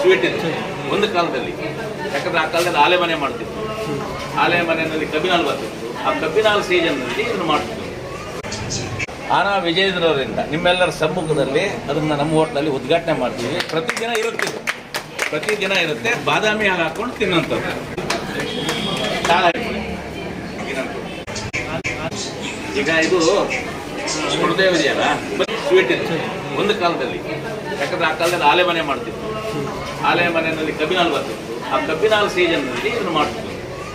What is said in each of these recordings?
Sweet ಇದೆ ಒಂದು ಕಾಲದಲ್ಲಿ. ಯಾಕಂದ್ರೆ ಆ ಕಾಲದಲ್ಲಿ ಆಲೆ ಮನೆ ಮಾಡ್ತಿತ್ತು, ಆಲೆ ಮನೆಯಲ್ಲಿ ಕಬ್ಬಿನಾಲ್ ಬರ್ತಿತ್ತು. ಆ ಕಬ್ಬಿನಾಲ್ ಸೀಸನ್ನಲ್ಲಿ ಇದನ್ನು ಮಾಡ್ತಿತ್ತು. ಆನಾ ವಿಜಯೇಂದ್ರವರಿಂದ ನಿಮ್ಮೆಲ್ಲರ ಸಮ್ಮುಖದಲ್ಲಿ ಅದನ್ನು ನಮ್ಮ ಹೋಟ್ಲಲ್ಲಿ ಉದ್ಘಾಟನೆ ಮಾಡ್ತೀವಿ. ಪ್ರತಿದಿನ ಇರುತ್ತೆ. ಬಾದಾಮಿ ಹಾಲು ಹಾಕೊಂಡು ತಿನ್ನೋಂಥದ್ದು. ಈಗ ಇದು ಗುರುದೇವ್ ಇದೆಯಲ್ಲ, ಸ್ವೀಟ್ ಇದೆ ಒಂದು ಕಾಲದಲ್ಲಿ. ಯಾಕಂದ್ರೆ ಆ ಕಾಲದಲ್ಲಿ ಆಲೆ ಮನೆ ಮಾಡ್ತಿತ್ತು, ಆಲೆ ಮನೆಯಲ್ಲಿ ಕಬ್ಬಿನಾಲ್ ಬರ್ತಿತ್ತು. ಆ ಕಬ್ಬಿನಾಲ್ ಸೀಸನ್ನಲ್ಲಿ ಇದನ್ನು ಮಾಡ್ತಿತ್ತು.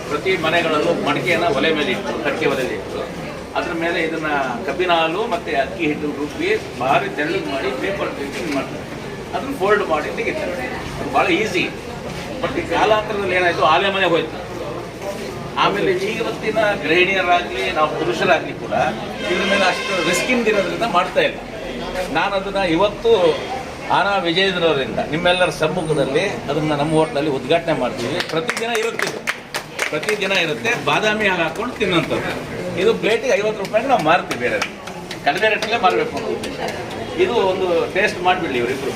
ಪ್ರತಿ ಮನೆಗಳಲ್ಲೂ ಮಡಿಕೆಯನ್ನು ಒಲೆ ಮೇಲೆ ಇಟ್ಟು, ಕಟ್ಟಿಗೆ ಒಲೆಯಲ್ಲಿ ಇಟ್ಟು, ಅದ್ರ ಮೇಲೆ ಇದನ್ನು ಕಬ್ಬಿನಾಲು ಮತ್ತು ಅಕ್ಕಿ ಹಿಟ್ಟು ರುಬ್ಬಿ ಭಾರಿ ತೆಳ್ಳಗೆ ಮಾಡಿ ಪೇಪರ್ ಹಿಂಗೆ ಮಾಡ್ತಾರೆ. ಅದನ್ನು ಫೋಲ್ಡ್ ಮಾಡಿ ತೆಗಿತಾರೆ. ಅದು ಭಾಳ ಈಸಿ. ಬಟ್ ಈ ಕಾಲಾಂತರದಲ್ಲಿ ಏನಾಯಿತು, ಆಲೆ ಮನೆ ಹೋಯ್ತು. ಆಮೇಲೆ ಇವತ್ತಿನ ಗೃಹಿಣಿಯರಾಗಲಿ ನಾವು ಪುರುಷರಾಗಲಿ ಕೂಡ ಇದ್ರ ಮೇಲೆ ಅಷ್ಟು ರಿಸ್ಕಿಂದಿರೋದ್ರಿಂದ ಮಾಡ್ತಾ ಇಲ್ಲ. ನಾನು ಅದನ್ನು ಇವತ್ತು ಆನಾ ವಿಜಯೇಂದ್ರವರಿಂದ ನಿಮ್ಮೆಲ್ಲರ ಸಮ್ಮುಖದಲ್ಲಿ ಅದನ್ನು ನಮ್ಮ ಹೋಟ್ಲಲ್ಲಿ ಉದ್ಘಾಟನೆ ಮಾಡ್ತೀವಿ. ಪ್ರತಿದಿನ ಇರುತ್ತೆ. ಬಾದಾಮಿ ಹಾಲು ಹಾಕೊಂಡು ತಿನ್ನೋಂಥದ್ದು. ಇದು ಪ್ಲೇಟಿಗೆ 50 ರೂಪಾಯಿಗೆ ನಾವು ಮಾರ್ತೀವಿ. ಬೇರೆ ಕಡಿಮೆ ರೇಟಲ್ಲೇ ಮಾರಬೇಕು ಅನ್ನೋ ಉದ್ದೇಶ. ಇದು ಒಂದು ಟೇಸ್ಟ್ ಮಾಡಿಬಿಡಲಿ ಇವರಿಬ್ಬರು.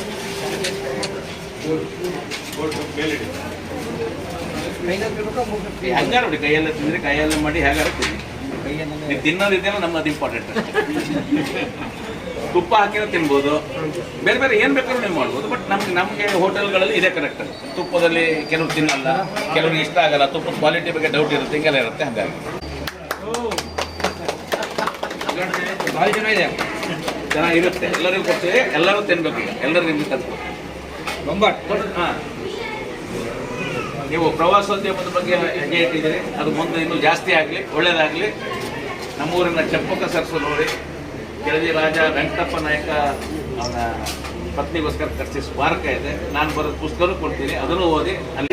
ಹಂಗಾರ ನೋಡಿ, ಕೈಯೆಲ್ಲ ತಿಂದರೆ ಕೈಯೆಲ್ಲ ಮಾಡಿ ಹೇಗಾರ ತಿನ್ನಿ. ನೀವು ತಿನ್ನೋದಿದ್ದೇನೋ ನಮ್ಮದು ಇಂಪಾರ್ಟೆಂಟ್. ತುಪ್ಪ ಹಾಕಿರೋ ತಿನ್ಬೋದು, ಬೇರೆ ಬೇರೆ ಏನು ಬೇಕಾದ್ರೂ ನೀವು ಮಾಡ್ಬೋದು. ಬಟ್ ನಮಗೆ ಹೋಟೆಲ್ಗಳಲ್ಲಿ ಇದೇ ಕರೆಕ್ಟ್. ತುಪ್ಪದಲ್ಲಿ ಕೆಲವರು ತಿನ್ನಲ್ಲ, ಕೆಲವ್ರಿಗೆ ಇಷ್ಟ ಆಗಲ್ಲ, ತುಪ್ಪದ ಕ್ವಾಲಿಟಿ ಬಗ್ಗೆ ಡೌಟ್ ಇರುತ್ತೆ, ಹಿಂಗೆಲ್ಲ ಇರುತ್ತೆ. ಹಾಗಾಗಿ ಭಾಳ ಚೆನ್ನಾಗಿರುತ್ತೆ. ಎಲ್ಲರಿಗೂ ಕೊಡ್ತೀವಿ, ಎಲ್ಲರೂ ತಿನ್ಬೇಕು. ಈಗ ಎಲ್ಲರೂ ನಿಮ್ಗೆ ತಂದು ಹಾಂ, ನೀವು ಪ್ರವಾಸೋದ್ಯಮದ ಬಗ್ಗೆ ಹೆಜ್ಜೆ ಇಟ್ಟಿದ್ದೀರಿ. ಅದು ಮುಂದೆ ಇನ್ನೂ ಜಾಸ್ತಿ ಆಗಲಿ, ಒಳ್ಳೆಯದಾಗಲಿ. ನಮ್ಮೂರಿನ ಚಂಪಕ ಸರಸ್ಸು ನೋಡಿ, ಕೆಳದಿ ರಾಜ ವೆಂಕಟಪ್ಪ ನಾಯಕ ಅವನ ಪತ್ನಿಗೋಸ್ಕರ ಕಟ್ಟಿಸಿ ಸ್ಮಾರಕ ಇದೆ. ನಾನು ಬರೋದು ಪುಸ್ತಕನೂ ಕೊಡ್ತೀನಿ, ಅದನ್ನು ಓದಿ. ಅಲ್ಲಿ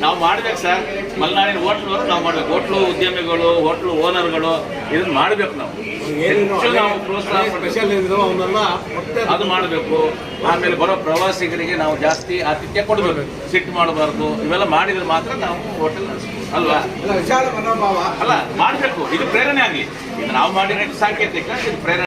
ನಾವು ಮಾಡ್ಬೇಕು ಸರ್. ಮಲೆನಾಡಿನ ಹೋಟ್ಲವರು ನಾವು ಮಾಡ್ಬೇಕು. ಹೋಟ್ಲು ಉದ್ಯಮಿಗಳು, ಹೋಟ್ಲು ಓನರ್ಗಳು ಇದನ್ನು ಮಾಡಬೇಕು. ನಾವು ಹೆಚ್ಚು ನಾವು ಪ್ರೋತ್ಸಾಹ ಅದು ಮಾಡಬೇಕು. ಆಮೇಲೆ ಬರೋ ಪ್ರವಾಸಿಗರಿಗೆ ನಾವು ಜಾಸ್ತಿ ಆತಿಥ್ಯ ಕೊಡಬೇಕು, ಸಿಟ್ಟು ಮಾಡಬಾರ್ದು. ಇವೆಲ್ಲ ಮಾಡಿದ್ರೆ ಮಾತ್ರ ನಾವು ಹೋಟೆಲ್ ಅಲ್ವಾ, ಅಲ್ಲ ಮಾಡಬೇಕು. ಇದು ಪ್ರೇರಣೆ ಆಗಲಿ. ಇದು ನಾವು ಮಾಡಿರೋ ಸಾಂಕೇತಿಕ, ಇದು ಪ್ರೇರಣೆ.